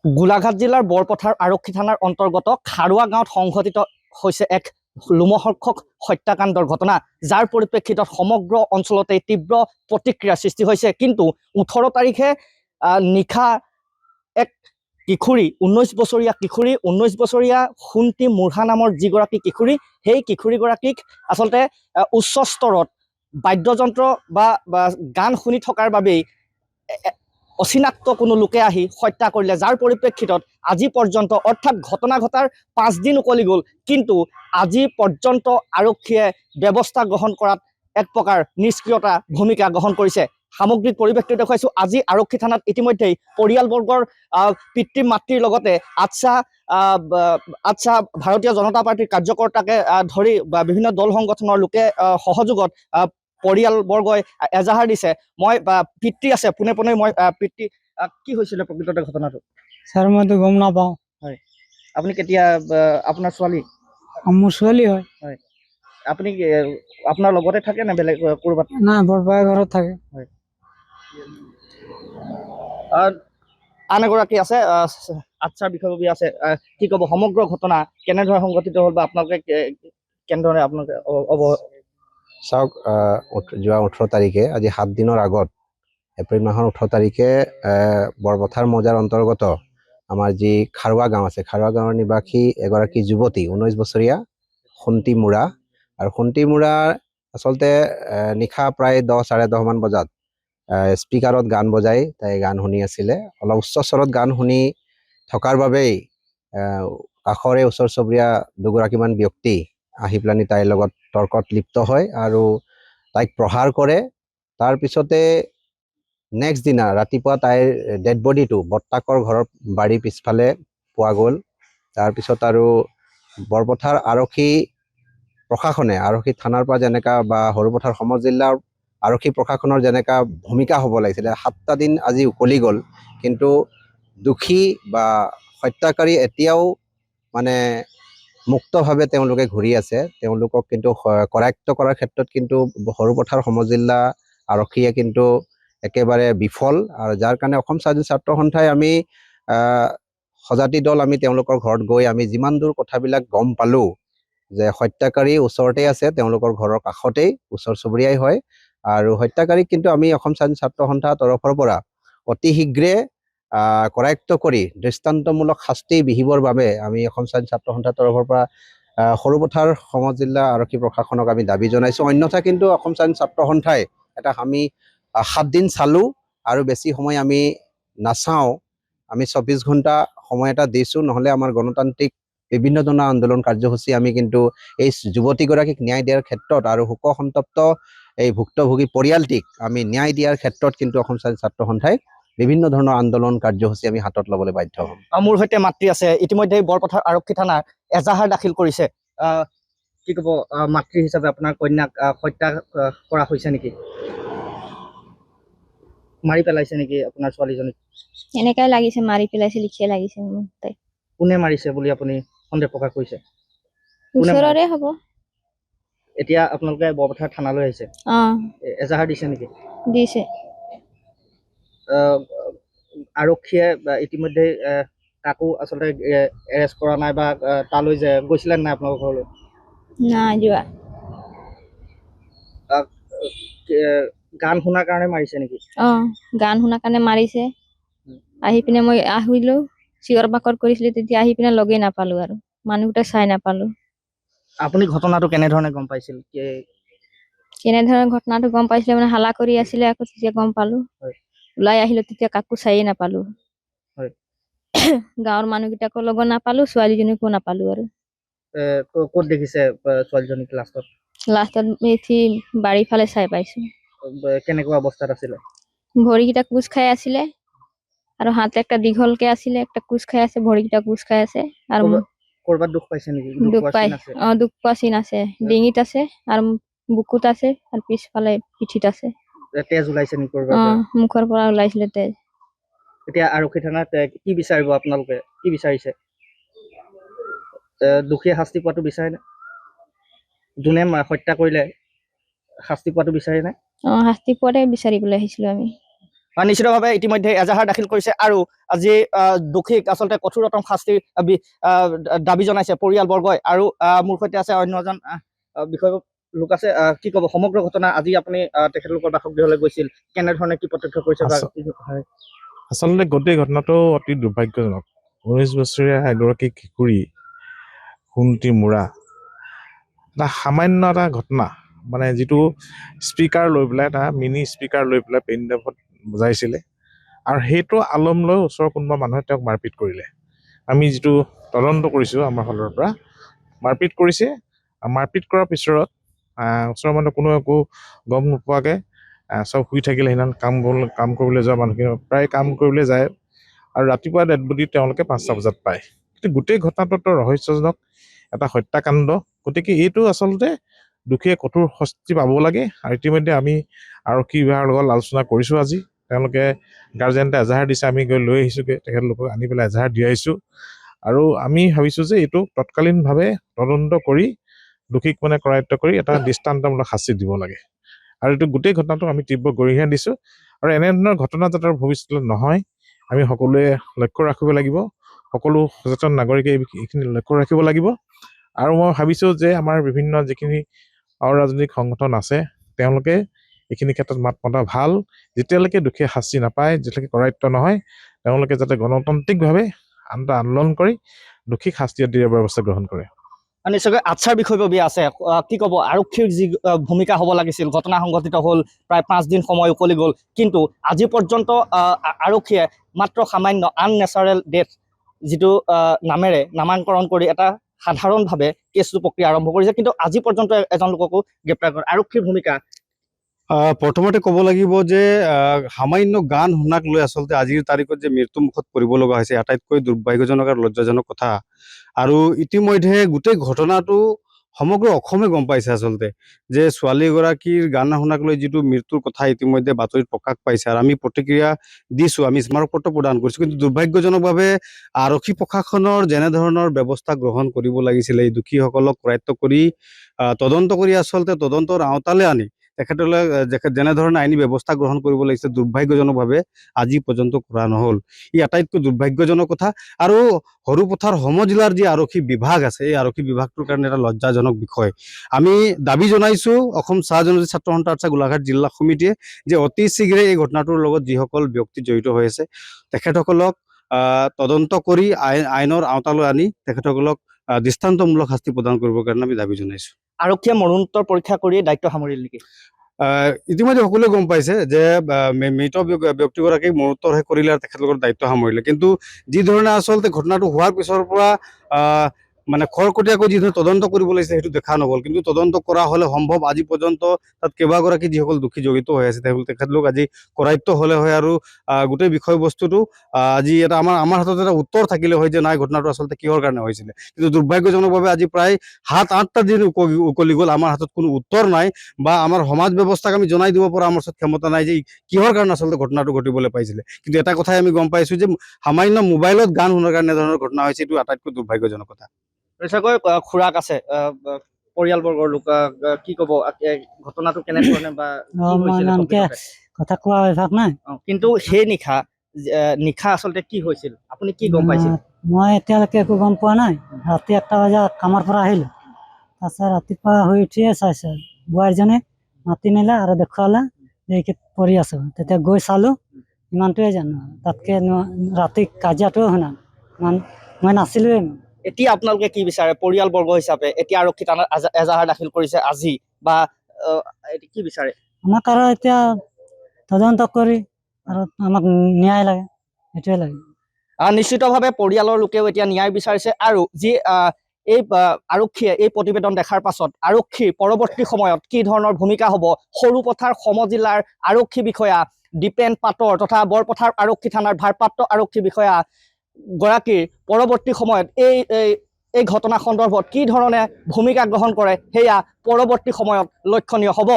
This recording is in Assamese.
গোলাঘাট জিলাৰ বৰপথাৰ আৰক্ষী থানাৰ অন্তৰ্গত খাৰুৱা গাঁৱত সংঘটিত হৈছে এক লোমহৰ্ষক হত্যাকাণ্ডৰ ঘটনা, যাৰ পৰিপ্ৰেক্ষিতত সমগ্ৰ অঞ্চলতে তীব্ৰ প্ৰতিক্ৰিয়াৰ সৃষ্টি হৈছে। কিন্তু 18 তাৰিখে নিশা এক কিশোৰী 19 বছৰীয়া কিশোৰী 19 বছৰীয়া সুন্তি মুঢ়া নামৰ যিগৰাকী কিশোৰী, সেই কিশোৰীগৰাকীক আচলতে উচ্চ স্তৰত বাদ্যযন্ত্ৰ বা গান শুনি থকাৰ বাবেই অচিনাক্ত কোনো লোকে আহি হত্যা কৰিলে, যাৰ পৰিপ্ৰেক্ষিতত আজি পৰ্যন্ত অৰ্থাৎ ঘটনা ঘটাৰ 5 দিন উকলি গ'ল, কিন্তু আজি পৰ্যন্ত আৰক্ষীয়ে ব্যৱস্থা গ্ৰহণ কৰাত এক প্ৰকাৰ নিষ্ক্ৰিয়তা ভূমিকা গ্ৰহণ কৰিছে। সামগ্ৰিক পৰিৱেশটো দেখুৱাইছোঁ। আজি আৰক্ষী থানাত ইতিমধ্যেই পৰিয়ালবৰ্গৰ পিতৃ মাতৃৰ লগতে আচ্ছা ভাৰতীয় জনতা পাৰ্টীৰ কাৰ্যকৰ্তাকে ধৰি বা বিভিন্ন দল সংগঠনৰ লোকে সহযোগত পৰিয়ালবৰ্গই এজাহাৰ দিছে। মই পিতৃ আছে পোনে পোনে, মই পিতৃ, কি হৈছিলে প্ৰকৃততে ঘটনাটো? স্যাৰ মইতো গম নাপাওঁ। হয়, আপুনি কেতিয়া, আপোনাৰ ছোৱালী? মোৰ ছোৱালী হয়। হয়, আপুনি আপোনাৰ লগতে থাকে নে বেলেগ ক'ৰবাত? নাই, বৰপাই ঘৰত থাকে। হয়, আন এগৰাকী আছে, আচ্ছাৰ বিষয়ববীয়া আছে। কি ক'ব সমগ্ৰ ঘটনা কেনেদৰে সংঘটিত হ'ল বা আপোনালোকে কেনেদৰে আপোনালোকে চাওক, যোৱা 18 তাৰিখে, আজি 7 দিনৰ আগত এপ্ৰিল মাহৰ 18 তাৰিখে বৰপথাৰ মৌজাৰ অন্তৰ্গত আমাৰ যি খাৰুৱা গাঁও আছে, খাৰুৱা গাঁৱৰ নিবাসী এগৰাকী যুৱতী 19 বছৰীয়া সুন্তি মুঢ়া, আৰু সুন্তি মুঢ়া আচলতে নিশা প্ৰায় 10-10:30 মান বজাত স্পীকাৰত গান বজাই তাই গান শুনি আছিলে। অলপ উচ্চ স্বৰত গান শুনি থকাৰ বাবেই কাষৰে ওচৰ চুবুৰীয়া দুগৰাকীমান ব্যক্তি আহি পেলানি তাইৰ লগত তৰ্কত লিপ্ত হয় আৰু তাইক প্ৰহাৰ কৰে। তাৰপিছতে নেক্সট দিনা ৰাতিপুৱা তাইৰ ডেড বডিটো বৰ্তাকৰ ঘৰৰ বাৰীৰ পিছফালে পোৱা গ'ল। তাৰপিছত আৰু বৰপথাৰ আৰক্ষী প্ৰশাসনে, আৰক্ষী থানাৰ পৰা যেনেকা বা সৰুপথাৰ সমজিল্লাৰ আৰক্ষী প্ৰশাসনৰ যেনেকা ভূমিকা হ'ব লাগিছিলে, 7টা দিন আজি উকলি গ'ল, কিন্তু দোষী বা হত্যাকাৰী এতিয়াও মানে মুক্তভাৱে তেওঁলোকে ঘূৰি আছে। তেওঁলোকক কিন্তু কৰায়ত্ব কৰাৰ ক্ষেত্ৰত কিন্তু সৰুপথাৰ সমজিল্লা আৰক্ষীয়ে কিন্তু একেবাৰে বিফল, আৰু যাৰ কাৰণে অসম স্বাধীন ছাত্ৰ সন্থাই আমি সজাতি দল আমি তেওঁলোকৰ ঘৰত গৈ আমি যিমান দূৰ কথাবিলাক গম পালোঁ যে হত্যাকাৰী ওচৰতে আছে, তেওঁলোকৰ ঘৰৰ কাষতেই, ওচৰ চুবুৰীয়াই হয়, আৰু হত্যাকাৰীক কিন্তু আমি অসম স্বাধীন ছাত্ৰ সন্থাৰ তৰফৰ পৰা অতি শীঘ্ৰে কৰায়ত্ব কৰি দৃষ্টান্তমূলক শাস্তি বিহিবৰ বাবে আমি অসম স্বাধীন ছাত্ৰ সন্থাৰ তৰফৰ পৰা সৰুপথাৰ সমজিল্লা আৰক্ষী প্ৰশাসনক আমি দাবী জনাইছোঁ। অন্যথা কিন্তু অসম স্বাধীন ছাত্ৰ সন্থাই আমি 7 দিন চালোঁ আৰু বেছি সময় আমি নাচাওঁ, আমি 24 ঘণ্টা সময় এটা দিছোঁ, নহ'লে আমাৰ গণতান্ত্ৰিক বিভিন্ন ধৰণৰ আন্দোলন কাৰ্যসূচী আমি কিন্তু এই যুৱতীগৰাকীক ন্যায় দিয়াৰ ক্ষেত্ৰত আৰু শোকসন্তপ্ত এই ভুক্তভোগী পৰিয়ালটিক আমি ন্যায় দিয়াৰ ক্ষেত্ৰত কিন্তু অসম স্বাধীন ছাত্ৰ সন্থাই বিভিন্ন ধৰণৰ আন্দোলন কাৰ্যসূচী আমি হাতত ল'বলৈ বাধ্য হ'ম। মোৰ সৈতে মাতৃ আছে, ইতিমধ্যে বৰপথাৰ আৰক্ষী থানাৰ এজাহাৰ দাখিল কৰিছে। কি ক'ব, মাতৃ হিচাপে আপোনাৰ কন্যাক হত্যা কৰা হৈছে নেকি? মাৰি পেলাইছে নেকি আপোনাৰ ছোৱালীজনীক? এনেকাই লাগিছে, মাৰি পেলাইছে লিখিয়ে লাগিছে মোৰ তাই। কোনে মাৰিছে বুলি আপুনি সন্দেহ প্ৰকাশ কৰিছে? ওচৰৰে হ'ব। এতিয়া আপোনালোকে বৰপথাৰ থানালৈ আহিছে, এজাহাৰ দিছে নেকি? দিছে। আৰক্ষীয়ে ইতিমধ্যে কাকো আচলতে এৰেষ্ট কৰা নাই বা তালৈ যে গৈছিলে নাই আপোনালোকৰ ঘৰলৈ? নাই যোৱা। গান শুনাৰ কাৰণে মাৰিছে নেকি? গান শুনাৰ কাৰণে মাৰিছে। আহি পিনে মই আহিলো, চিঞৰ বাখৰ কৰিছিলে, তেতিয়া আহি পিনে লগেই নাপালো, আৰু মানুহকেইটা চাই নাপালো। আপুনি ঘটনাটো কেনেধৰণে গম পাইছিল? কেনেধৰণে ঘটনাটো গম পাইছিলে মানে হাল্লা কৰি আছিলে, আকৌ তেতিয়া গম পালো। ওলাই আহিলো, তেতিয়া কাকো চাইয়ে নাপালো। গাঁৱৰ মানুহকেইটাকো লগত নাপালো, ছোৱালীজনীকো নাপালো। আৰু ক'ত দেখিছে ছোৱালীজনীক লাষ্টত? লাষ্টত বাৰীৰ ফালে চাই পাইছো। কেনেকুৱা অৱস্থাত আছিলে? ভৰিকেইটা কোচ খাই আছিলে, আৰু হাত একটা দীঘলকে আছিলে, একটা কোচ খাই আছে, ভৰিকেইটা কোচ খাই আছে। আৰু কৰবাত দুখ পাইছে নেকি? দুখ পোৱা চিন আছে, ডিঙিত আছে, আৰু বুকুত আছে, আৰু পিছফালে পিঠিত আছে। তেজ ওলাইছে নেকি? মুখৰ পৰা ওলাইছিলে তেজ। এতিয়া আৰক্ষী থানাত কি বিচাৰিব আপোনালোকে? কি বিচাৰিছে? দোষীয়ে শাস্তি পোৱাটো বিচাৰে নে? যোনে হত্যা কৰিলে শাস্তি পোৱাটো বিচাৰে নে? শাস্তি পোৱাতে বিচাৰিবলৈ আহিছিলো আমি। নিশ্চিতভাৱে ইতিমধ্যে এজাহাৰ দাখিল কৰিছে আৰু আজি দোষীক আচলতে কঠোৰতম শাস্তিৰ দাবী জনাইছে পৰিয়ালবৰ্গই আৰু মোৰ সৈতে আছে অন্য এজন বিষয় লোক আছে কি ক'ব সমগ্ৰ ঘটনা আজি আপুনি তেখেতলোকৰ বাসগৃহলৈ গৈছিল কেনেধৰণে কি প্ৰত্যক্ষ কৰিছে আচলতে গোটেই ঘটনাটো অতি দুৰ্ভাগ্যজনক 19 বছৰীয়া এগৰাকী কিশোৰী সোণটি মুৰা এটা সামান্য এটা ঘটনা মানে যিটো স্পীকাৰ লৈ পেলাই এটা মিনি স্পীকাৰ লৈ পেলাই পেইণ্ডাবত বজাইছিলে আৰু সেইটো আলম লৈ ওচৰৰ কোনোবা মানুহে তেওঁক মাৰপিট কৰিলে আমি যিটো তদন্ত কৰিছোঁ আমাৰ ফালৰ পৰা মাৰপিট কৰিছে মাৰপিট কৰাৰ পিছত ওচৰৰ মানুহ কোনো একো গম নোপোৱাকৈ চব শুই থাকিলে সেইদিনা কাম কৰিবলৈ যোৱা মানুহখিনি প্ৰায় কাম কৰিবলৈ যায় আৰু ৰাতিপুৱা ডেড বডি তেওঁলোকে 5টা বজাত পায় কিন্তু গোটেই ঘটনাটোতো ৰহস্যজনক এটা হত্যাকাণ্ড গতিকে এইটো আচলতে দুখীয়ে কঠোৰ শাস্তি পাব লাগে আৰু ইতিমধ্যে আমি আৰক্ষী বিভাগৰ লগত আলোচনা কৰিছোঁ আজি তেওঁলোকে গাৰ্জেণ্টে এজাহাৰ দিছে আমি গৈ লৈ আহিছোঁগৈ তেখেতলোকক আনি পেলাই এজাহাৰ দি আহিছোঁ আৰু আমি ভাবিছোঁ যে এইটো তৎকালীনভাৱে তদন্ত কৰি দোষীক মানে কৰায়ত্ব কৰি এটা দৃষ্টান্তমূলক শাস্তি দিব লাগে আৰু এইটো গোটেই ঘটনাটো আমি তীব্ৰ গৰিহণা দিছোঁ আৰু এনেধৰণৰ ঘটনা যাতে ভৱিষ্যতলৈ নহয় আমি সকলোৱে লক্ষ্য ৰাখিব লাগিব সকলো সচেতন নাগৰিকে এইখিনি লক্ষ্য ৰাখিব লাগিব আৰু মই ভাবিছোঁ যে আমাৰ বিভিন্ন যিখিনি অৰাজনৈতিক সংগঠন আছে তেওঁলোকে এইখিনি ক্ষেত্ৰত মাত মতা ভাল যেতিয়ালৈকে দুখীয়া শাস্তি নাপায় যেতিয়ালৈকে কৰায়ত্ব নহয় তেওঁলোকে যাতে গণতান্ত্ৰিকভাৱে আন্দোলন কৰি দোষীক শাস্তি দিয়াৰ ব্যৱস্থা গ্ৰহণ কৰে নিশ্চয়কৈ আচ্ছাৰ বিষয়ববীয়া আছে কি ক'ব আৰক্ষীৰ যি ভূমিকা হ'ব লাগিছিল ঘটনা সংঘটিত হ'ল প্ৰায় 5 দিন সময় উকলি গ'ল কিন্তু আজি পৰ্যন্ত আৰক্ষীয়ে মাত্ৰ সামান্য আননেচাৰেল ডেথ যিটো নামেৰে নামাকৰণ কৰি এটা সাধাৰণভাৱে কেছটো প্ৰক্ৰিয়া আৰম্ভ কৰিছে কিন্তু আজি পৰ্যন্ত এজন লোককো গ্ৰেপ্তাৰ কৰে আৰক্ষীৰ ভূমিকা প্ৰথমতে ক'ব লাগিব যে সামান্য গান শুনাক লৈ আচলতে আজিৰ তাৰিখত যে মৃত্যুমুখত পৰিব লগা হৈছে আটাইতকৈ দুৰ্ভাগ্যজনক আৰু লজ্জাজনক কথা আৰু ইতিমধ্যে গোটেই ঘটনাটো সমগ্ৰ অসমে গম পাইছে আচলতে যে ছোৱালীগৰাকীৰ গান শুনাক লৈ যিটো মৃত্যুৰ কথা ইতিমধ্যে বাতৰিত প্ৰকাশ পাইছে আৰু আমি প্ৰতিক্ৰিয়া দিছোঁ আমি স্মাৰকপত্ৰ প্ৰদান কৰিছোঁ কিন্তু দুৰ্ভাগ্যজনকভাৱে আৰক্ষী প্ৰশাসনৰ যেনেধৰণৰ ব্যৱস্থা গ্ৰহণ কৰিব লাগিছিলে এই দোষীসকলক কৰায়ত্ব কৰি তদন্ত কৰি আচলতে তদন্তৰ আওতালৈ আনি তেখেতলৈ যেনেধৰণে আইনী ব্যৱস্থা গ্ৰহণ কৰিব লাগিছে দুৰ্ভাগ্যজনকভাৱে আজি পৰ্যন্ত কৰা নহ'ল ই আটাইতকৈ দুৰ্ভাগ্যজনক কথা আৰু সৰুপথাৰ সমজিলাৰ যি আৰক্ষী বিভাগ আছে এই আৰক্ষী বিভাগটোৰ কাৰণে এটা লজ্জাজনক বিষয় আমি দাবী জনাইছোঁ অসম চাহ জনজাতি ছাত্ৰ সন্থা আৰ্চা গোলাঘাট জিলা সমিতিয়ে যে অতি শীঘ্ৰে এই ঘটনাটোৰ লগত যিসকল ব্যক্তি জড়িত হৈ আছে তেখেতসকলক তদন্ত কৰি আইনৰ আওতালৈ আনি তেখেতসকলক দৃষ্টান্তমূলক শাস্তি প্ৰদান কৰিবৰ কাৰণে আমি দাবী জনাইছোঁ আৰক্ষীয়ে মৰণোত্তৰ পৰীক্ষা কৰিয়ে দায়িত্ব সামৰিল নেকি ইতিমধ্যে সকলোৱে গম পাইছে যে মৃত ব্যক্তিগৰাকীক মৰণোত্তৰহে কৰিলে আৰু তেখেতলোকৰ দায়িত্ব সামৰিলে কিন্তু যি ধৰণে আচলতে ঘটনাটো হোৱাৰ পিছৰ পৰা মানে খৰকটীয়াকৈ যি ধৰণে তদন্ত কৰিব লাগিছে সেইটো দেখা নগ'ল কিন্তু তদন্ত কৰা হ'লে সম্ভৱ আজি পৰ্যন্ত তাত কেইবাগৰাকী যিসকল দোষী জড়িত হৈ আছে তেখেতলোক আজি কৰায়ত্ব হ'লে হয় আৰু গোটেই বিষয়বস্তুটো আজি এটা আমাৰ হাতত এটা উত্তৰ থাকিলে হয় যে নাই ঘটনাটো আচলতে কিহৰ কাৰণে হৈছিলে কিন্তু দুৰ্ভাগ্যজনকভাৱে আজি প্ৰায় 7-8টা দিন উকলি গ'ল আমাৰ হাতত কোনো উত্তৰ নাই বা আমাৰ সমাজ ব্যৱস্থাক আমি জনাই দিব পৰা আমাৰ ওচৰত ক্ষমতা নাই যে কিহৰ কাৰণে আচলতে ঘটনাটো ঘটিবলৈ পাইছিলে কিন্তু এটা কথাই আমি গম পাইছোঁ যে সামান্য মোবাইলত গান শুনাৰ কাৰণে ধৰণৰ ঘটনা হৈছে এইটো আটাইতকৈ দুৰ্ভাগ্যজনক কথা নিশ্চয়কৈ খুৰাক আছে পৰিয়ালবৰ্গৰ লোক কি ক'ব ঘটনাটো কেনেধৰণে বা কথা কোৱা অভ্যাস নাই কিন্তু সেই নিশা আচলতে কি হৈছিল আপুনি কি গম পাইছিল মই এতিয়ালৈকে একো গম পোৱা নাই ৰাতি 1টা বজাত কামৰ পৰা আহিলোঁ তাৰপিছত ৰাতিপুৱা শুই উঠিয়ে চাইছোঁ বোৱাৰীজনী মাতি নিলে আৰু দেখুৱালে যে পৰি আছোঁ তেতিয়া গৈ চালোঁ ইমানটোৱে জানো তাতকৈ ৰাতি কাজিয়াটোৱে শুনা মই নাছিলোঁৱে এতিয়া আপোনালোকে কি বিচাৰে পৰিয়ালবৰ্গ হিচাপে এতিয়া আৰক্ষী থানাত এজাহাৰ দাখিল কৰিছে আজি বা কি বিচাৰে আমাক আৰু এতিয়া তদন্ত কৰি আৰু আমাক ন্যায় লাগে সেইটোৱে লাগে নিশ্চিতভাৱে পৰিয়ালৰ লোকেও এতিয়া ন্যায় বিচাৰিছে আৰু যি এই আৰক্ষীয়ে এই প্ৰতিবেদন দেখাৰ পাছত আৰক্ষীৰ পৰৱৰ্তী সময়ত কি ধৰণৰ ভূমিকা হ'ব সৰুপথাৰ সমজিলাৰ আৰক্ষী বিষয়া দীপেন পাটৰ তথা বৰপথাৰ আৰক্ষী থানাৰ ভাৰপ্ৰাপ্ত আৰক্ষী বিষয়া গৰাকীৰ পৰৱৰ্তী সময়ত এই ঘটনা সন্দৰ্ভত কি ধৰণে ভূমিকা গ্ৰহণ কৰে সেয়া পৰৱৰ্তী সময়ত লক্ষণীয় হ'ব